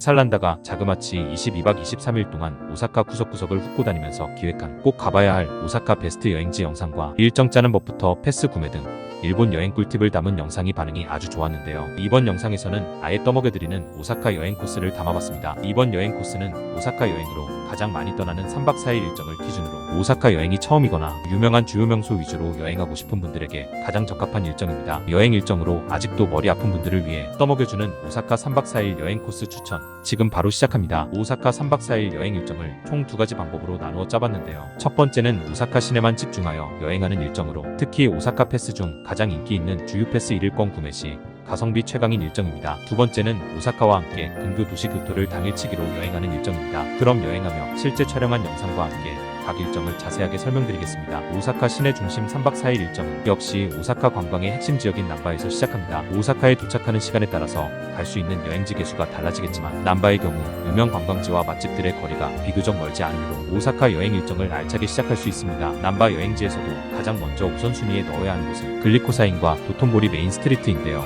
살란다가 자그마치 22박 23일 동안 오사카 구석구석을 훑고 다니면서 기획한 꼭 가봐야 할 오사카 베스트 여행지 영상과 일정 짜는 법부터 패스 구매 등 일본 여행 꿀팁을 담은 영상이 반응이 아주 좋았는데요. 이번 영상에서는 아예 떠먹여드리는 오사카 여행 코스를 담아봤습니다. 이번 여행 코스는 오사카 여행으로 가장 많이 떠나는 3박 4일 일정을 기준으로 오사카 여행이 처음이거나 유명한 주요 명소 위주로 여행하고 싶은 분들에게 가장 적합한 일정입니다. 여행 일정으로 아직도 머리 아픈 분들을 위해 떠먹여주는 오사카 3박 4일 여행 코스 추천 지금 바로 시작합니다. 오사카 3박 4일 여행 일정을 총 2가지 방법으로 나누어 짜봤는데요. 첫 번째는 오사카 시내만 집중하여 여행하는 일정으로 특히 오사카 패스 중 가장 인기 있는 주유 패스 1일권 구매 시 가성비 최강인 일정입니다. 두 번째는 오사카와 함께 근교 도시 교토를 당일치기로 여행하는 일정입니다. 그럼 여행하며 실제 촬영한 영상과 함께 각 일정을 자세하게 설명드리겠습니다. 오사카 시내 중심 3박 4일 일정은 역시 오사카 관광의 핵심 지역인 남바에서 시작합니다. 오사카에 도착하는 시간에 따라서 갈 수 있는 여행지 개수가 달라지겠지만 남바의 경우 유명 관광지와 맛집들의 거리가 비교적 멀지 않으므로 오사카 여행 일정을 알차게 시작할 수 있습니다. 남바 여행지에서도 가장 먼저 우선순위에 넣어야 하는 곳은 글리코사인과 도톤보리 메인 스트리트인데요.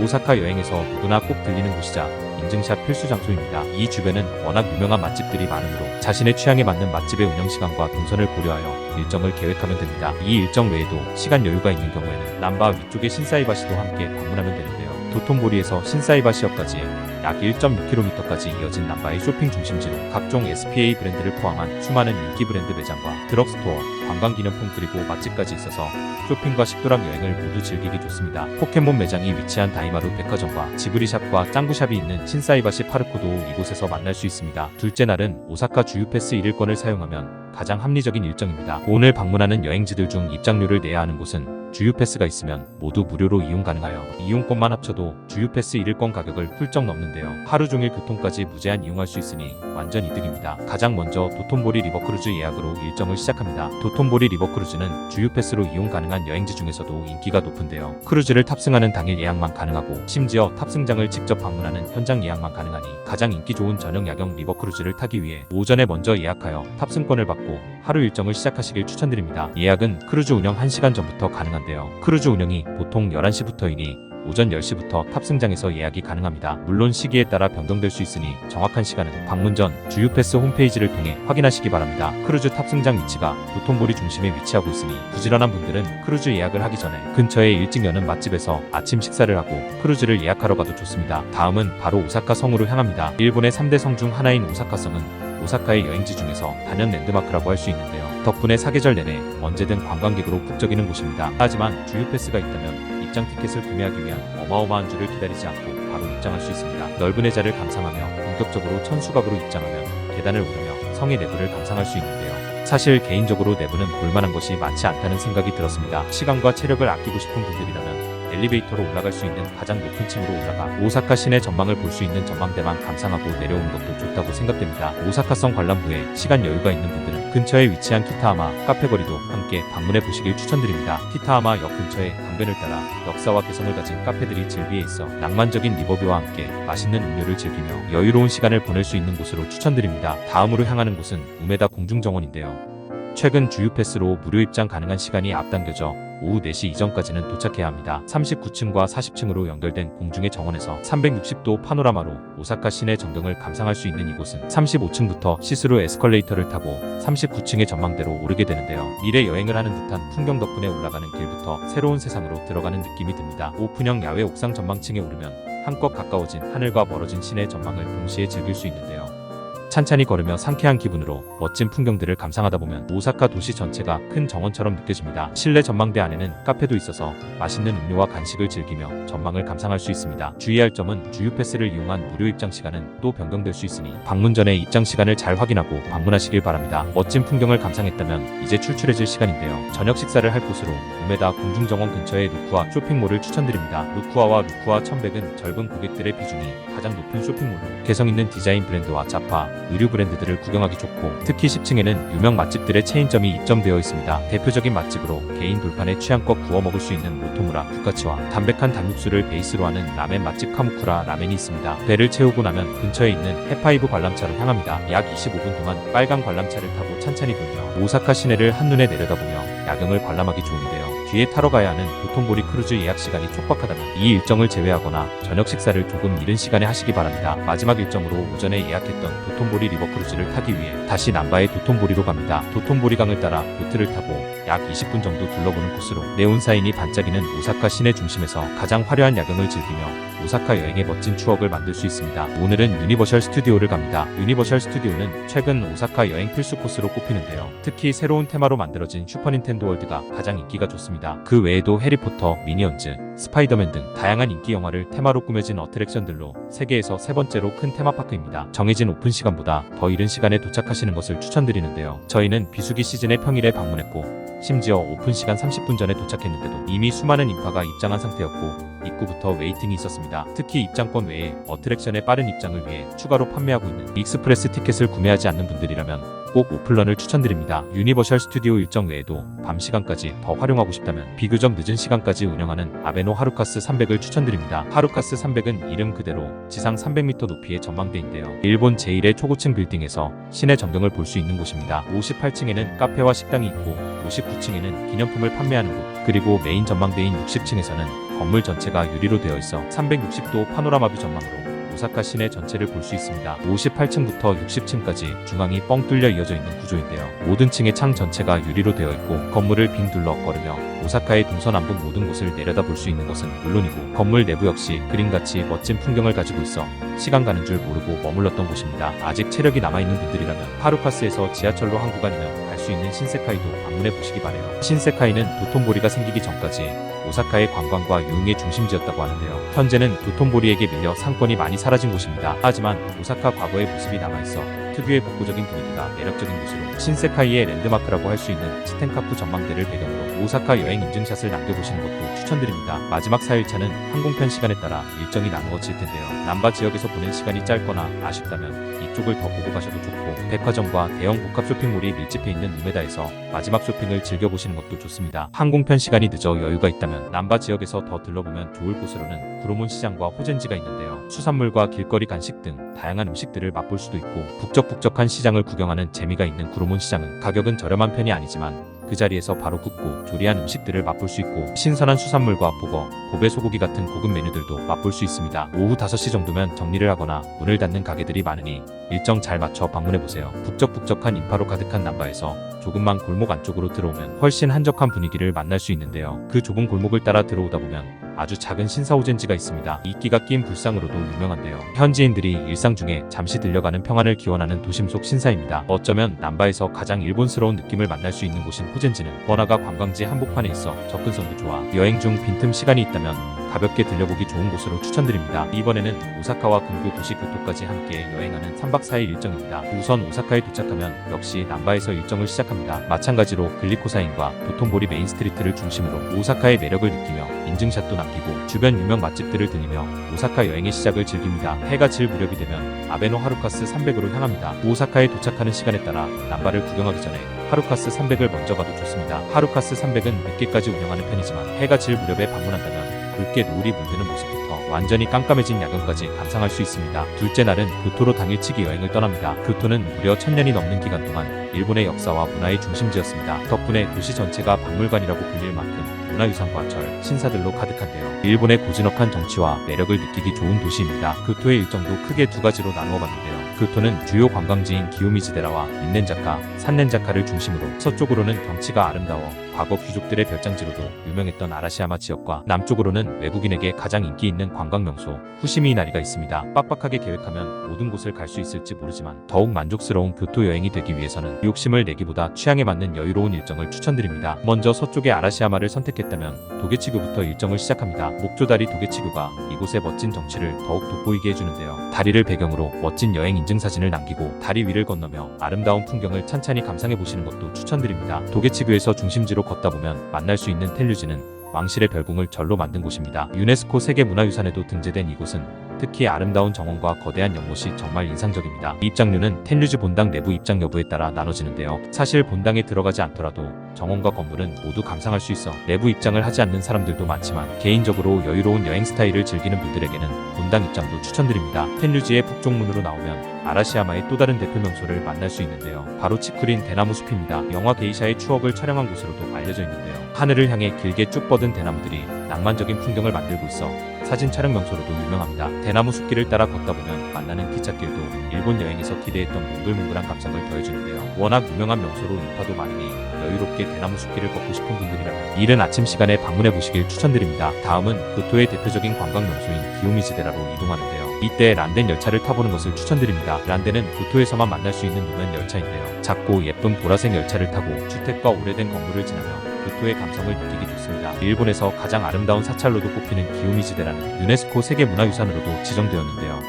오사카 여행에서 누구나 꼭 들리는 곳이자 인증샷 필수 장소입니다. 이 주변은 워낙 유명한 맛집들이 많으므로 자신의 취향에 맞는 맛집의 운영시간과 동선을 고려하여 일정을 계획하면 됩니다. 이 일정 외에도 시간 여유가 있는 경우에는 남바 위쪽의 신사이바시도 함께 방문하면 되는데요. 도톤보리에서 신사이바시역까지 약 1.6km까지 이어진 남바의 쇼핑 중심지로 각종 SPA 브랜드를 포함한 수많은 인기 브랜드 매장과 드럭스토어, 관광기념품 그리고 맛집까지 있어서 쇼핑과 식도락 여행을 모두 즐기기 좋습니다. 포켓몬 매장이 위치한 다이마루 백화점과 지브리샵과 짱구샵이 있는 신사이바시 파르코도 이곳에서 만날 수 있습니다. 둘째 날은 오사카 주유패스 1일권을 사용하면 가장 합리적인 일정입니다. 오늘 방문하는 여행지들 중 입장료를 내야 하는 곳은 주유패스가 있으면 모두 무료로 이용 가능하여 이용권만 합쳐도 주유패스 1일권 가격을 훌쩍 넘는데요. 하루 종일 교통까지 무제한 이용할 수 있으니 완전 이득입니다. 가장 먼저 도톤보리 리버크루즈 예약으로 일정을 시작합니다. 도톤보리 리버크루즈는 주유패스로 이용 가능한 여행지 중에서도 인기가 높은데요. 크루즈를 탑승하는 당일 예약만 가능하고 심지어 탑승장을 직접 방문하는 현장 예약만 가능하니 가장 인기 좋은 저녁 야경 리버크루즈를 타기 위해 오전에 먼저 예약하여 탑승권을 받고 하루 일정을 시작하시길 추천드립니다. 예약은 크루즈 운영 1시간 전부터 가능한데요. 크루즈 운영이 보통 11시부터이니 오전 10시부터 탑승장에서 예약이 가능합니다. 물론 시기에 따라 변경될 수 있으니 정확한 시간은 방문 전 주유패스 홈페이지를 통해 확인하시기 바랍니다. 크루즈 탑승장 위치가 도톤보리 중심에 위치하고 있으니 부지런한 분들은 크루즈 예약을 하기 전에 근처에 일찍 여는 맛집에서 아침 식사를 하고 크루즈를 예약하러 가도 좋습니다. 다음은 바로 오사카 성으로 향합니다. 일본의 3대 성 중 하나인 오사카 성은 오사카의 여행지 중에서 단연 랜드마크라고 할 수 있는데요. 덕분에 사계절 내내 언제든 관광객으로 북적이는 곳입니다. 하지만 주유패스가 있다면 입장 티켓을 구매하기 위한 어마어마한 줄을 기다리지 않고 바로 입장할 수 있습니다. 넓은 해자를 감상하며 본격적으로 천수각으로 입장하면 계단을 오르며 성의 내부를 감상할 수 있는데요. 사실 개인적으로 내부는 볼만한 것이 많지 않다는 생각이 들었습니다. 시간과 체력을 아끼고 싶은 분들이라면 엘리베이터로 올라갈 수 있는 가장 높은 층으로 올라가 오사카 시내 전망을 볼 수 있는 전망대만 감상하고 내려오는 것도 좋다고 생각됩니다. 오사카성 관람 후에 시간 여유가 있는 분들은 근처에 위치한 키타하마 카페거리도 함께 방문해 보시길 추천드립니다. 키타하마 역 근처에 강변을 따라 역사와 개성을 가진 카페들이 즐비해 있어 낭만적인 리버뷰와 함께 맛있는 음료를 즐기며 여유로운 시간을 보낼 수 있는 곳으로 추천드립니다. 다음으로 향하는 곳은 우메다 공중정원인데요. 최근 주유패스로 무료 입장 가능한 시간이 앞당겨져 오후 4시 이전까지는 도착해야 합니다. 39층과 40층으로 연결된 공중의 정원에서 360도 파노라마로 오사카 시내 전경을 감상할 수 있는 이곳은 35층부터 시스루 에스컬레이터를 타고 39층의 전망대로 오르게 되는데요. 미래 여행을 하는 듯한 풍경 덕분에 올라가는 길부터 새로운 세상으로 들어가는 느낌이 듭니다. 오픈형 야외 옥상 전망층에 오르면 한껏 가까워진 하늘과 멀어진 시내 전망을 동시에 즐길 수 있는데요. 찬찬히 걸으며 상쾌한 기분으로 멋진 풍경들을 감상하다 보면 오사카 도시 전체가 큰 정원처럼 느껴집니다. 실내 전망대 안에는 카페도 있어서 맛있는 음료와 간식을 즐기며 전망을 감상할 수 있습니다. 주의할 점은 주유패스를 이용한 무료 입장 시간은 또 변경될 수 있으니 방문 전에 입장 시간을 잘 확인하고 방문하시길 바랍니다. 멋진 풍경을 감상했다면 이제 출출해질 시간인데요. 저녁 식사를 할 곳으로 우메다 공중정원 근처의 루쿠아 쇼핑몰을 추천드립니다. 루쿠아와 루쿠아 1100은 젊은 고객들의 비중이 가장 높은 쇼핑몰로 개성있는 디자인 브랜드와 자파, 의류 브랜드들을 구경하기 좋고 특히 10층에는 유명 맛집들의 체인점이 입점되어 있습니다. 대표적인 맛집으로 개인 돌판에 취향껏 구워 먹을 수 있는 모토무라 부카치와 담백한 닭육수를 베이스로 하는 라멘 맛집 카무쿠라 라멘이 있습니다. 배를 채우고 나면 근처에 있는 해파이브 관람차로 향합니다. 약 25분 동안 빨간 관람차를 타고 찬찬히 돌며 오사카 시내를 한눈에 내려다보며 야경을 관람하기 좋은데요. 뒤에 타러 가야 하는 도톤보리 크루즈 예약 시간이 촉박하다면 이 일정을 제외하거나 저녁 식사를 조금 이른 시간에 하시기 바랍니다. 마지막 일정으로 오전에 예약했던 도톤보리 리버 크루즈를 타기 위해 다시 남바의 도톤보리로 갑니다. 도톤보리 강을 따라 보트를 타고 약 20분 정도 둘러보는 코스로 네온사인이 반짝이는 오사카 시내 중심에서 가장 화려한 야경을 즐기며 오사카 여행의 멋진 추억을 만들 수 있습니다. 오늘은 유니버셜 스튜디오를 갑니다. 유니버셜 스튜디오는 최근 오사카 여행 필수 코스로 꼽히는데요. 특히 새로운 테마로 만들어진 슈퍼닌텐도 월드가 가장 인기가 좋습니다. 그 외에도 해리포터, 미니언즈, 스파이더맨 등 다양한 인기 영화를 테마로 꾸며진 어트랙션들로 세계에서 세 번째로 큰 테마파크입니다. 정해진 오픈 시간보다 더 이른 시간에 도착하시는 것을 추천드리는데요. 저희는 비수기 시즌의 평일에 방문했고 심지어 오픈 시간 30분 전에 도착했는데도 이미 수많은 인파가 입장한 상태였고 입구부터 웨이팅이 있었습니다. 특히 입장권 외에 어트랙션의 빠른 입장을 위해 추가로 판매하고 있는 익스프레스 티켓을 구매하지 않는 분들이라면 꼭 오픈런을 추천드립니다. 유니버셜 스튜디오 일정 외에도 밤 시간까지 더 활용하고 싶다면 비교적 늦은 시간까지 운영하는 아베노 하루카스 300을 추천드립니다. 하루카스 300은 이름 그대로 지상 300m 높이의 전망대인데요. 일본 제1의 초고층 빌딩에서 시내 전경을 볼 수 있는 곳입니다. 58층에는 카페와 식당이 있고 59층에는 기념품을 판매하는 곳, 그리고 메인 전망대인 60층에서는 건물 전체가 유리로 되어 있어 360도 파노라마뷰 전망으로 오사카 시내 전체를 볼 수 있습니다. 58층부터 60층까지 중앙이 뻥 뚫려 이어져 있는 구조인데요. 모든 층의 창 전체가 유리로 되어 있고 건물을 빙 둘러 걸으며 오사카의 동서남북 모든 곳을 내려다 볼 수 있는 것은 물론이고 건물 내부 역시 그림같이 멋진 풍경을 가지고 있어 시간 가는 줄 모르고 머물렀던 곳입니다. 아직 체력이 남아있는 분들이라면 하루카스에서 지하철로 한 구간이면 갈 수 있는 신세카이도 방문해 보시기 바래요. 신세카이는 도톤보리가 생기기 전까지 오사카의 관광과 유흥의 중심지였다고 하는데요. 현재는 도톤보리에게 밀려 상권이 많이 사라진 곳입니다. 하지만 오사카 과거의 모습이 남아있어 특유의 복고적인 분위기가 매력적인 곳으로 신세카이의 랜드마크라고 할 수 있는 치텐카쿠 전망대를 배경으로 오사카 여행 인증샷을 남겨보시는 것도 추천드립니다. 마지막 4일차는 항공편 시간에 따라 일정이 나누어질 텐데요. 남바 지역에서 보낸 시간이 짧거나 아쉽다면 이쪽을 더 보고 가셔도 좋고 백화점과 대형 복합 쇼핑몰이 밀집해 있는 우메다에서 마지막 쇼핑을 즐겨보시는 것도 좋습니다. 항공편 시간이 늦어 여유가 있다면 남바 지역에서 더 들러보면 좋을 곳으로는 구로몬 시장과 호젠지가 있는데요. 수산물과 길거리 간식 등 다양한 음식들을 맛볼 수도 있고 북적북적한 시장을 구경하는 재미가 있는 구로몬 시장은 가격은 저렴한 편이 아니지만 그 자리에서 바로 굽고 조리한 음식들을 맛볼 수 있고 신선한 수산물과 보거, 고베 소고기 같은 고급 메뉴들도 맛볼 수 있습니다. 오후 5시 정도면 정리를 하거나 문을 닫는 가게들이 많으니 일정 잘 맞춰 방문해보세요. 북적북적한 인파로 가득한 남바에서 조금만 골목 안쪽으로 들어오면 훨씬 한적한 분위기를 만날 수 있는데요. 그 좁은 골목을 따라 들어오다 보면 아주 작은 신사오젠지가 있습니다. 이끼가 낀 불상으로도 유명한데요. 현지인들이 일상 중에 잠시 들려가는 평안을 기원하는 도심 속 신사입니다. 어쩌면 남바에서 가장 일본스러운 느낌을 만날 수 있는 곳인 호젠지는 번화가 관광지 한복판에 있어 접근성도 좋아 여행 중 빈틈 시간이 있다면 가볍게 들려보기 좋은 곳으로 추천드립니다. 이번에는 오사카와 근교 도시 교토까지 함께 여행하는 3박 4일 일정입니다. 우선 오사카에 도착하면 역시 남바에서 일정을 시작합니다. 마찬가지로 글리코사인과 도톤보리 메인스트리트를 중심으로 오사카의 매력을 느끼며 인증샷도 남기고 주변 유명 맛집들을 들리며 오사카 여행의 시작을 즐깁니다. 해가 질 무렵이 되면 아베노 하루카스 300으로 향합니다. 오사카에 도착하는 시간에 따라 남바를 구경하기 전에 하루카스 300을 먼저 가도 좋습니다. 하루카스 300은 늦게까지 운영하는 편이지만 해가 질 무렵에 방문한다면 붉게 노을이 물드는 모습부터 완전히 깜깜해진 야경까지 감상할 수 있습니다. 둘째 날은 교토로 당일치기 여행을 떠납니다. 교토는 무려 1000년이 넘는 기간 동안 일본의 역사와 문화의 중심지였습니다. 덕분에 도시 전체가 박물관이라고 불릴 만큼 문화유산과 절, 신사들로 가득한데요. 일본의 고즈넉한 정치와 매력을 느끼기 좋은 도시입니다. 교토의 일정도 크게 두 가지로 나누어 봤는데요. 교토는 주요 관광지인 기요미즈데라와 인넨자카, 산넨자카를 중심으로 서쪽으로는 경치가 아름다워 과거 귀족들의 별장지로도 유명했던 아라시야마 지역과 남쪽으로는 외국인에게 가장 인기 있는 관광명소 후시미이나리가 있습니다. 빡빡하게 계획하면 모든 곳을 갈 수 있을지 모르지만 더욱 만족스러운 교토 여행이 되기 위해서는 욕심을 내기보다 취향에 맞는 여유로운 일정을 추천드립니다. 먼저 서쪽의 아라시야마를 선택했다면 도게치교부터 일정을 시작합니다. 목조다리 도게치교가 이곳의 멋진 정취를 더욱 돋보이게 해주는데요. 다리를 배경으로 멋진 여행 인증사진을 남기고 다리 위를 건너며 아름다운 풍경을 찬찬히 감상해 보시는 것도 추천드립니다. 도게치교에서 중심지로 걷다 보면 만날 수 있는 텔류지는 왕실의 별궁을 절로 만든 곳입니다. 유네스코 세계문화유산에도 등재된 이곳은 특히 아름다운 정원과 거대한 연못이 정말 인상적입니다. 입장료는 텐류즈 본당 내부 입장 여부에 따라 나눠지는데요. 사실 본당에 들어가지 않더라도 정원과 건물은 모두 감상할 수 있어 내부 입장을 하지 않는 사람들도 많지만 개인적으로 여유로운 여행 스타일을 즐기는 분들에게는 본당 입장도 추천드립니다. 텐류즈의 북쪽문으로 나오면 아라시야마의 또 다른 대표 명소를 만날 수 있는데요. 바로 치쿠린 대나무 숲입니다. 영화 게이샤의 추억을 촬영한 곳으로도 알려져 있는데요. 하늘을 향해 길게 쭉 뻗은 대나무들이 낭만적인 풍경을 만들고 있어 사진 촬영 명소로도 유명합니다. 대나무 숲길을 따라 걷다 보면 만나는 기찻길도 일본 여행에서 기대했던 몽글몽글한 감성을 더해주는데요. 워낙 유명한 명소로 인파도 많으니 여유롭게 대나무 숲길을 걷고 싶은 분들이라면 이른 아침 시간에 방문해 보시길 추천드립니다. 다음은 교토의 대표적인 관광 명소인 기요미즈데라로 이동하는데요. 이때 란덴 열차를 타보는 것을 추천드립니다. 란덴은 교토에서만 만날 수 있는 노면 열차인데요. 작고 예쁜 보라색 열차를 타고 주택과 오래된 건물을 지나며 교토의 감성을 느끼기 좋습니다. 일본에서 가장 아름다운 사찰로도 꼽히는 기요미즈데라는 유네스코 세계문화유산으로도 지정되었는데요.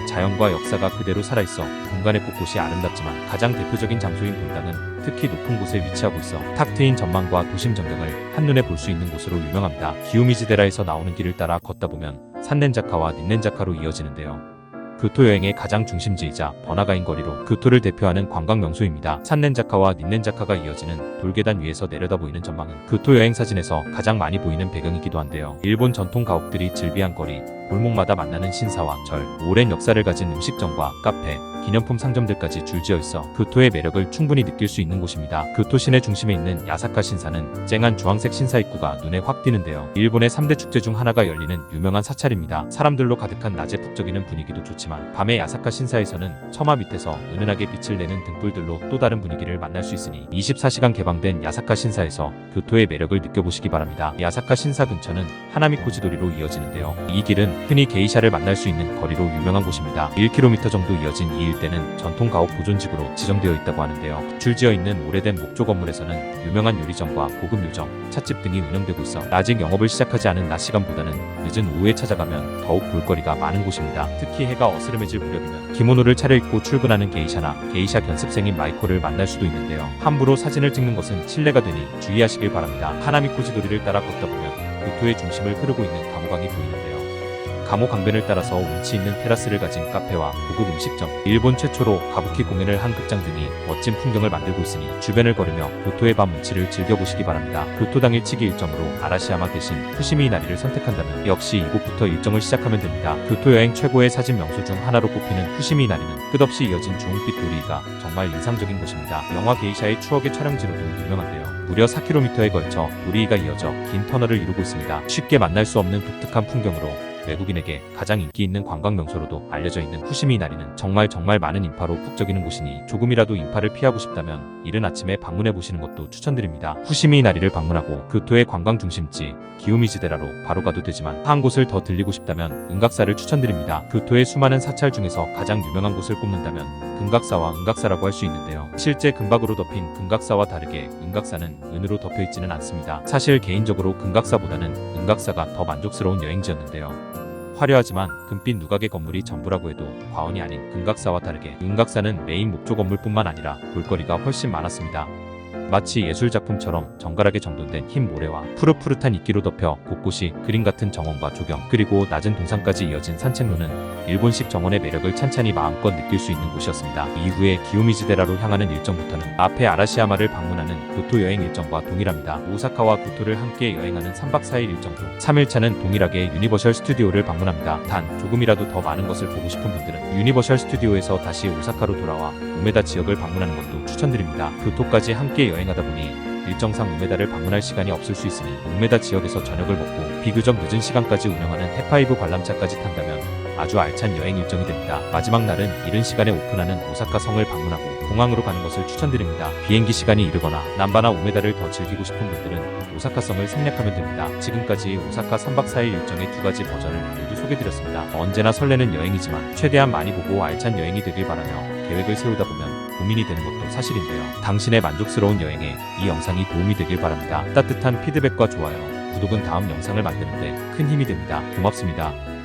자연과 역사가 그대로 살아있어 공간의 곳곳이 아름답지만 가장 대표적인 장소인 본당은 특히 높은 곳에 위치하고 있어 탁 트인 전망과 도심 전경을 한눈에 볼 수 있는 곳으로 유명합니다. 기요미즈데라에서 나오는 길을 따라 걷다 보면 산넨자카와 닌넨자카로 이어지는데요. 교토 여행의 가장 중심지이자 번화가인 거리로 교토를 대표하는 관광 명소입니다. 산넨자카와 닌넨자카가 이어지는 돌계단 위에서 내려다 보이는 전망은 교토 여행 사진에서 가장 많이 보이는 배경이기도 한데요. 일본 전통 가옥들이 즐비한 거리, 골목마다 만나는 신사와 절, 오랜 역사를 가진 음식점과 카페, 기념품 상점들까지 줄지어 있어 교토의 매력을 충분히 느낄 수 있는 곳입니다. 교토 시내 중심에 있는 야사카 신사는 쨍한 주황색 신사 입구가 눈에 확 띄는데요. 일본의 3대 축제 중 하나가 열리는 유명한 사찰입니다. 사람들로 가득한 낮에 북적이는 분위기도 좋지만 밤에 야사카 신사에서는 처마 밑에서 은은하게 빛을 내는 등불들로 또 다른 분위기를 만날 수 있으니 24시간 개방된 야사카 신사에서 교토의 매력을 느껴보시기 바랍니다. 야사카 신사 근처는 하나미코지도리로 이어지는데요. 이 길은 흔히 게이샤를 만날 수 있는 거리로 유명한 곳입니다. 1km 정도 이어진 이 일대는 전통 가옥 보존지구로 지정되어 있다고 하는데요. 줄지어 있는 오래된 목조 건물에서는 유명한 요리점과 고급 요정, 찻집 등이 운영되고 있어 아직 영업을 시작하지 않은 낮 시간보다는 늦은 오후에 찾아가면 더욱 볼거리가 많은 곳입니다. 특히 해가 어스름해질 무렵이면 기모노를 차려입고 출근하는 게이샤나 게이샤 견습생인 마이코를 만날 수도 있는데요. 함부로 사진을 찍는 것은 실례가 되니 주의하시길 바랍니다. 하나미코지도리를 따라 걷다 보면 교토의 중심을 흐르고 있는 가모강이 보이는데요. 가모 강변을 따라서 운치 있는 테라스를 가진 카페와 고급 음식점, 일본 최초로 가부키 공연을 한 극장 등이 멋진 풍경을 만들고 있으니 주변을 걸으며 교토의 밤 운치를 즐겨보시기 바랍니다. 교토 당일치기 일정으로 아라시야마 대신 푸시미 이나리를 선택한다면 역시 이곳부터 일정을 시작하면 됩니다. 교토 여행 최고의 사진 명소 중 하나로 꼽히는 푸시미 이나리는 끝없이 이어진 주홍빛 도리가 정말 인상적인 곳입니다. 영화 게이샤의 추억의 촬영지로도 유명한데요. 무려 4km에 걸쳐 도리가 이어져 긴 터널을 이루고 있습니다. 쉽게 만날 수 없는 독특한 풍경으로 외국인에게 가장 인기 있는 관광 명소로도 알려져 있는 후시미 이나리는 정말 많은 인파로 북적이는 곳이니 조금이라도 인파를 피하고 싶다면 이른 아침에 방문해 보시는 것도 추천드립니다. 후시미 이나리를 방문하고 교토의 관광 중심지 기요미즈데라로 바로 가도 되지만 한 곳을 더 들리고 싶다면 은각사를 추천드립니다. 교토의 수많은 사찰 중에서 가장 유명한 곳을 꼽는다면 금각사와 은각사라고 할 수 있는데요. 실제 금박으로 덮인 금각사와 다르게 은각사는 은으로 덮여 있지는 않습니다. 사실 개인적으로 금각사보다는 은각사가 더 만족스러운 여행지였는데요. 화려하지만 금빛 누각의 건물이 전부라고 해도 과언이 아닌 금각사와 다르게 은각사는 메인 목조 건물뿐만 아니라 볼거리가 훨씬 많았습니다. 마치 예술작품처럼 정갈하게 정돈된 흰 모래와 푸릇푸릇한 이끼로 덮여 곳곳이 그림 같은 정원과 조경, 그리고 낮은 동산까지 이어진 산책로는 일본식 정원의 매력을 찬찬히 마음껏 느낄 수 있는 곳이었습니다. 이후에 기요미즈데라로 향하는 일정부터는 앞에 아라시야마를 방문하는 교토 여행 일정과 동일합니다. 오사카와 교토를 함께 여행하는 3박 4일 일정도 3일차는 동일하게 유니버셜 스튜디오를 방문합니다. 단 조금이라도 더 많은 것을 보고 싶은 분들은 유니버셜 스튜디오에서 다시 오사카로 돌아와 우메다 지역을 방문하는 것도 추천드립니다. 교토까지 함께 여행하다 보니 일정상 우메다를 방문할 시간이 없을 수 있으니 우메다 지역에서 저녁을 먹고 비교적 늦은 시간까지 운영하는 해파이브 관람차까지 탄다면 아주 알찬 여행 일정이 됩니다. 마지막 날은 이른 시간에 오픈하는 오사카 성을 방문하고 공항으로 가는 것을 추천드립니다. 비행기 시간이 이르거나 남바나 우메다를 더 즐기고 싶은 분들은 오사카 성을 생략하면 됩니다. 지금까지 오사카 3박 4일 일정의 두 가지 버전을 모두 소개드렸습니다. 언제나 설레는 여행이지만 최대한 많이 보고 알찬 여행이 되길 바라며 계획을 세우다 보면 고민이 되는 것도 사실인데요. 당신의 만족스러운 여행에 이 영상이 도움이 되길 바랍니다. 따뜻한 피드백과 좋아요, 구독은 다음 영상을 만드는데 큰 힘이 됩니다. 고맙습니다.